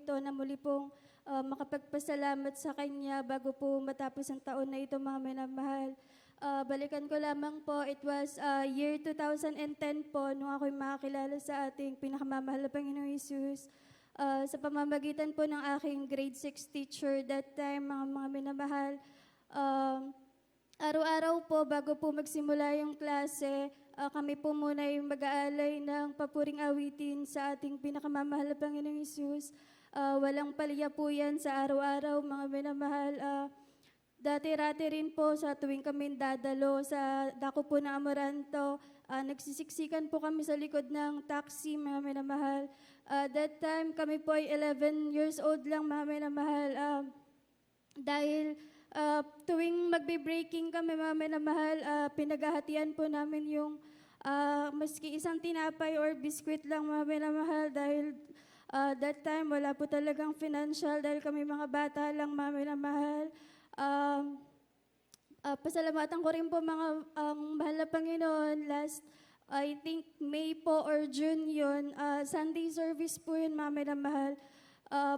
ito na muli pong makapagpasalamat sa Kanya bago po matapos ang taon na ito, mga minamahal. Balikan ko lamang po, it was year 2010 po nung ako'y makakilala sa ating pinakamamahal na Panginoong Hesus. Sa pamamagitan po ng aking grade 6 teacher that time, mga minamahal, araw-araw po bago po magsimula yung klase, kami po muna yung mag-aalay ng papuring awitin sa ating pinakamamahal na Panginoong Hesus. Walang palya po yan sa araw-araw, mga minamahal. Dati-rati rin po sa tuwing kami dadalo sa dako po ng Amoranto, nagsisiksikan po kami sa likod ng taxi, mga minamahal. That time kami po ay 11 years old lang, mga minamahal. Dahil tuwing magbe-breaking kami, mga minamahal, pinaghahatian po namin yung maski isang tinapay or biskwit lang, mga minamahal, dahil that time wala po talagang financial dahil kami mga bata lang, mga minamahal. Pasalamatan ko rin po ang mahal na Panginoon. Last, I think May po or June yun, Sunday service po yun, mga minamahal.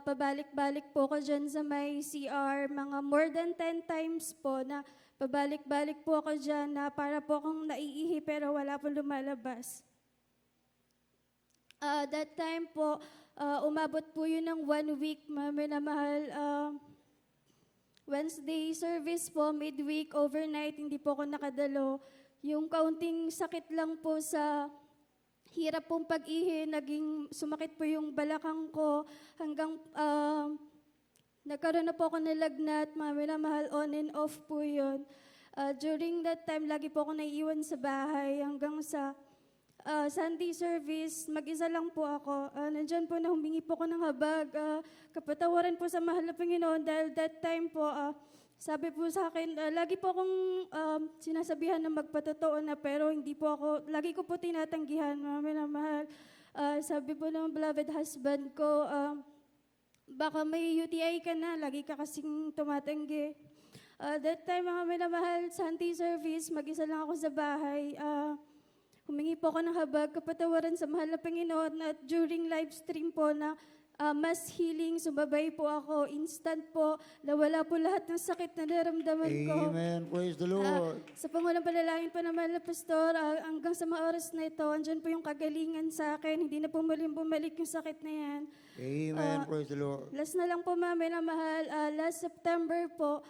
Pabalik-balik po ko dyan sa may CR, mga more than 10 times po na pabalik-balik po ako dyan na para po akong naiihi pero wala po lumalabas. That time po, umabot po yun ng 1 week, mga minamahal. Wednesday service po, midweek, overnight, hindi po ako nakadalo. Yung kaunting sakit lang po sa hirap pong pag-ihi, naging sumakit po yung balakang ko hanggang nagkaroon na po ako nilagnat, mga minamahal, on and off po yun. During that time, lagi po ako naiiwan sa bahay hanggang sa Sunday service, mag-isa lang po ako. Nandyan po na humingi po ako ng habag. Kapatawaran po sa mahal na Panginoon dahil that time po, sabi po sa akin, lagi po akong sinasabihan na magpatotoo na pero hindi po ako, lagi ko po tinatanggihan, mga minamahal. Sabi po ng beloved husband ko, baka may UTI ka na, lagi ka kasing tumatanggi. That time, mga minamahal, Sunday service, mag-isa lang ako sa bahay. Humingi po ako ng habag, kapatawaran sa mahal na Panginoon at during live stream po na mass healing, sumabay po ako, instant po, nawala po lahat ng sakit na naramdaman ko. Amen. Praise the Lord. Sa pangunang panalangin po ng mahal na pastor, hanggang sa mga oras na ito, andyan po yung kagalingan sa akin, hindi na po muling bumalik yung sakit na yan. Amen. Praise the Lord. Last na lang po, mami na mahal, last September po,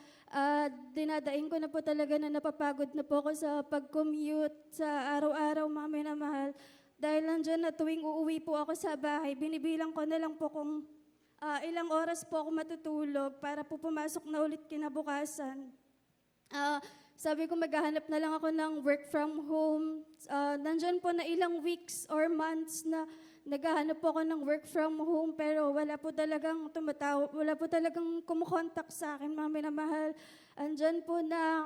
dinadaing ko na po talaga na napapagod na po ako sa pag-commute sa araw-araw, mami na mahal. Dahil nandyan na tuwing uuwi po ako sa bahay, binibilang ko na lang po kung ilang oras po ako matutulog para po pumasok na ulit kinabukasan. Sabi ko maghahanap na lang ako ng work from home. Nandyan po na ilang weeks or months na naghahanap po ako ng work from home pero wala po talagang wala po talagang kumukontak sa akin, mga minamahal. Andyan po na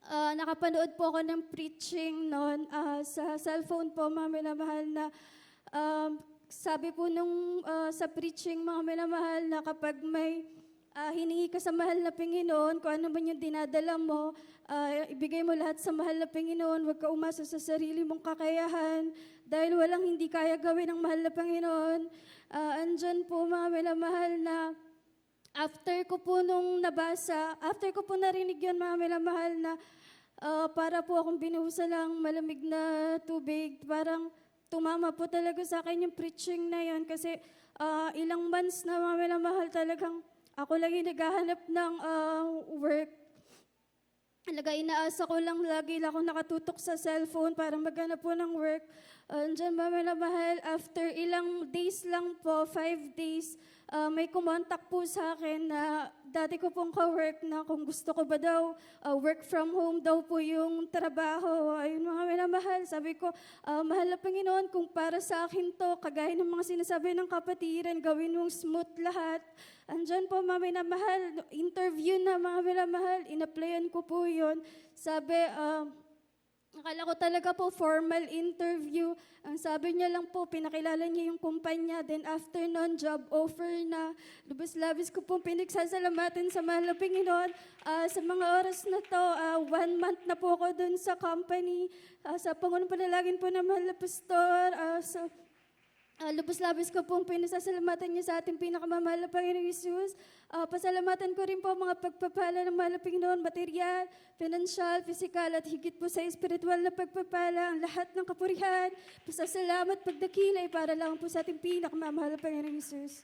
nakapanood po ako ng preaching noon sa cellphone po, mga minamahal, na sabi po nung sa preaching, mga minamahal, na kapag may hiningi ka sa mahal na Panginoon, kung ano man yung dinadala mo, ibigay mo lahat sa mahal na Panginoon, huwag ka umasa sa sarili mong kakayahan, dahil walang hindi kaya gawin ng mahal na Panginoon. Andyan po, mga minamahal, na after ko po nung nabasa, after ko po narinig yun, mga minamahal, na para po akong binuhusan ng malamig na tubig, parang tumama po talaga sa akin yung preaching na yun kasi ilang months na, mga minamahal, talagang ako lang yung naghahanap ng work. Inaasa ko lang, lagi lang ako nakatutok sa cellphone para maghanap po ng work. Diyan, mga minamahal, after ilang days lang po, 5 days, may kumontak po sa akin na dati ko pong ka-work na kung gusto ko ba daw, work from home daw po yung trabaho. Ayun, mga minamahal, sabi ko, mahal na Panginoon, kung para sa akin to, kagaya ng mga sinasabi ng kapatiran, gawin mong smooth lahat. Andyan po, mga minamahal, interview na, mga minamahal, in-applyan ko po yun. Sabi, akala ko talaga po formal interview. Ang sabi niya lang po, pinakilala niya yung kumpanya. Then after nun, job offer na. Lubos-labis ko po pinagsasalamatan sa mahal na Panginoon. Sa mga oras na to, 1 month na po ako dun sa company. Sa pangunang panalangin po ng mahal na pastor. Lubos-labis ko pong pinasasalamatan niyo sa ating pinakamamahal na Panginoong Isus. Pasalamatan ko rin po ang mga pagpapala ng mahal na Panginoon, material, financial, physical, at higit po sa espiritual na pagpapala, ang lahat ng kapurihan, pasasalamat, pagdakilay para lang po sa ating pinakamamahal na Panginoong Isus.